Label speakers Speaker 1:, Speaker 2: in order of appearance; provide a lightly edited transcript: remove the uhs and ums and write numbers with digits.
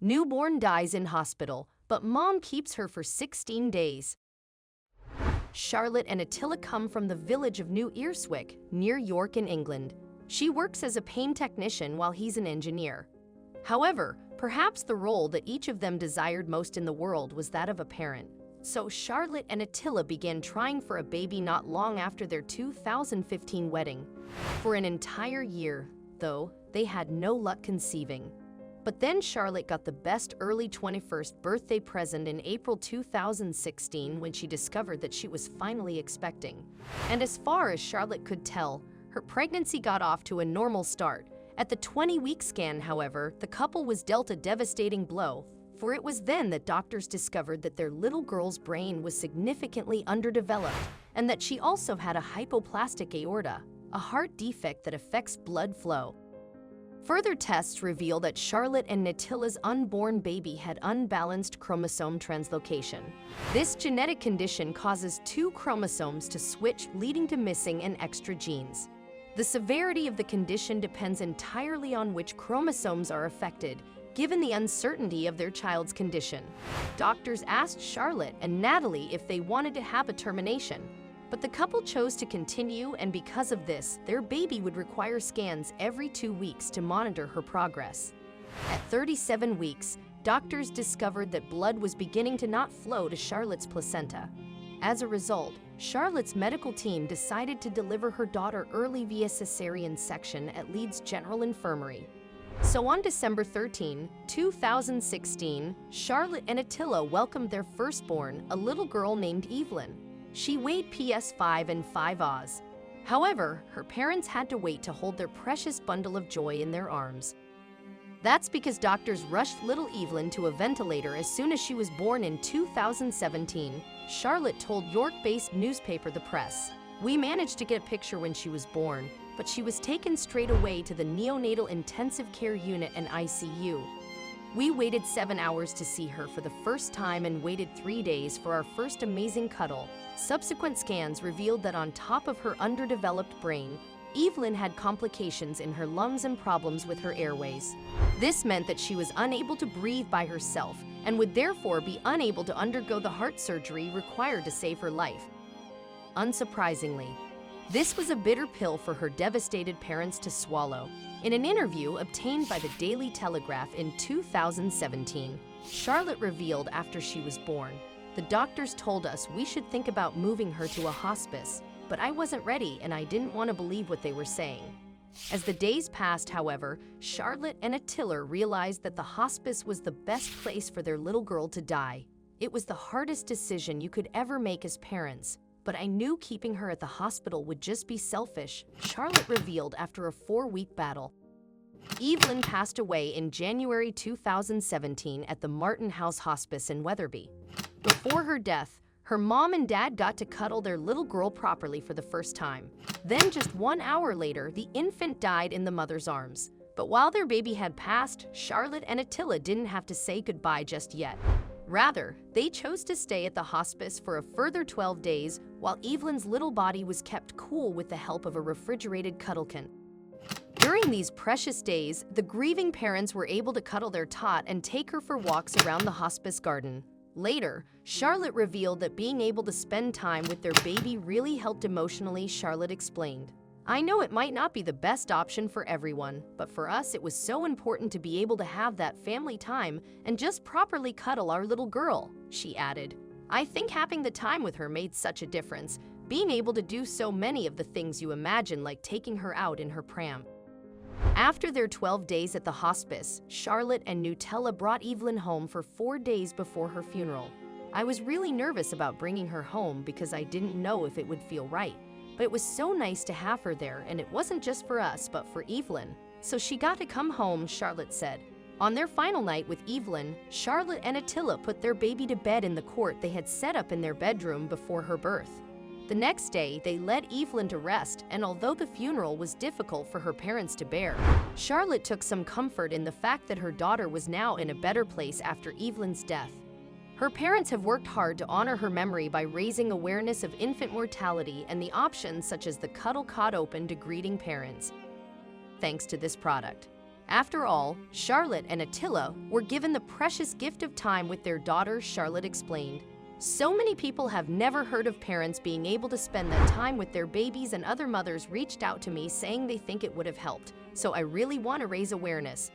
Speaker 1: Newborn dies in hospital, but mom keeps her for 16 days. Charlotte and Attila come from the village of New Earswick, near York in England. She works as a pain technician while he's an engineer. However, perhaps the role that each of them desired most in the world was that of a parent. So Charlotte and Attila began trying for a baby not long after their 2015 wedding. For an entire year, though, they had no luck conceiving. But then Charlotte got the best early 21st birthday present in April 2016 when she discovered that she was finally expecting. And as far as Charlotte could tell, her pregnancy got off to a normal start. At the 20-week scan, however, the couple was dealt a devastating blow, for it was then that doctors discovered that their little girl's brain was significantly underdeveloped and that she also had a hypoplastic aorta, a heart defect that affects blood flow. Further tests reveal that Charlotte and Attila's unborn baby had unbalanced chromosome translocation. This genetic condition causes 2 chromosomes to switch, leading to missing and extra genes. The severity of the condition depends entirely on which chromosomes are affected, given the uncertainty of their child's condition. Doctors asked Charlotte and Natalie if they wanted to have a termination, but the couple chose to continue, and because of this, their baby would require scans every 2 weeks to monitor her progress. At 37 weeks, doctors discovered that blood was beginning to not flow to Charlotte's placenta. As a result, Charlotte's medical team decided to deliver her daughter early via cesarean section at Leeds General Infirmary. So on December 13, 2016, Charlotte and Attila welcomed their firstborn, a little girl named Evelyn. She weighed PS5 and 5 Oz. However, her parents had to wait to hold their precious bundle of joy in their arms. That's because doctors rushed little Evelyn to a ventilator as soon as she was born in 2017, Charlotte told York-based newspaper The Press. "We managed to get a picture when she was born, but she was taken straight away to the neonatal intensive care unit and ICU. We waited 7 hours to see her for the first time and waited 3 days for our first amazing cuddle." Subsequent scans revealed that on top of her underdeveloped brain, Evelyn had complications in her lungs and problems with her airways. This meant that she was unable to breathe by herself and would therefore be unable to undergo the heart surgery required to save her life. Unsurprisingly, this was a bitter pill for her devastated parents to swallow. In an interview obtained by the Daily Telegraph in 2017, Charlotte revealed after she was born, "The doctors told us we should think about moving her to a hospice, but I wasn't ready and I didn't want to believe what they were saying." As the days passed, however, Charlotte and Attila realized that the hospice was the best place for their little girl to die. "It was the hardest decision you could ever make as parents, but I knew keeping her at the hospital would just be selfish," Charlotte revealed after a 4-week battle. Evelyn passed away in January 2017 at the Martin House Hospice in Wetherby. Before her death, her mom and dad got to cuddle their little girl properly for the first time. Then just 1 hour later, the infant died in the mother's arms. But while their baby had passed, Charlotte and Attila didn't have to say goodbye just yet. Rather, they chose to stay at the hospice for a further 12 days while Evelyn's little body was kept cool with the help of a refrigerated cuddlekin. During these precious days, the grieving parents were able to cuddle their tot and take her for walks around the hospice garden. Later, Charlotte revealed that being able to spend time with their baby really helped emotionally. Charlotte explained, "I know it might not be the best option for everyone, but for us it was so important to be able to have that family time and just properly cuddle our little girl," she added. "I think having the time with her made such a difference, being able to do so many of the things you imagine, like taking her out in her pram." After their 12 days at the hospice, Charlotte and Attila brought Evelyn home for 4 days before her funeral. "I was really nervous about bringing her home because I didn't know if it would feel right. But it was so nice to have her there, and it wasn't just for us but for Evelyn. So she got to come home," Charlotte said. On their final night with Evelyn, Charlotte and Attila put their baby to bed in the cot they had set up in their bedroom before her birth. The next day, they led Evelyn to rest, and although the funeral was difficult for her parents to bear, Charlotte took some comfort in the fact that her daughter was now in a better place after Evelyn's death. Her parents have worked hard to honor her memory by raising awareness of infant mortality and the options such as the Cuddle Cot open to greeting parents. Thanks to this product, After all, Charlotte and Attila were given the precious gift of time with their daughter, Charlotte explained. So many people have never heard of parents being able to spend that time with their babies, and other mothers reached out to me saying they think it would have helped. So I really want to raise awareness.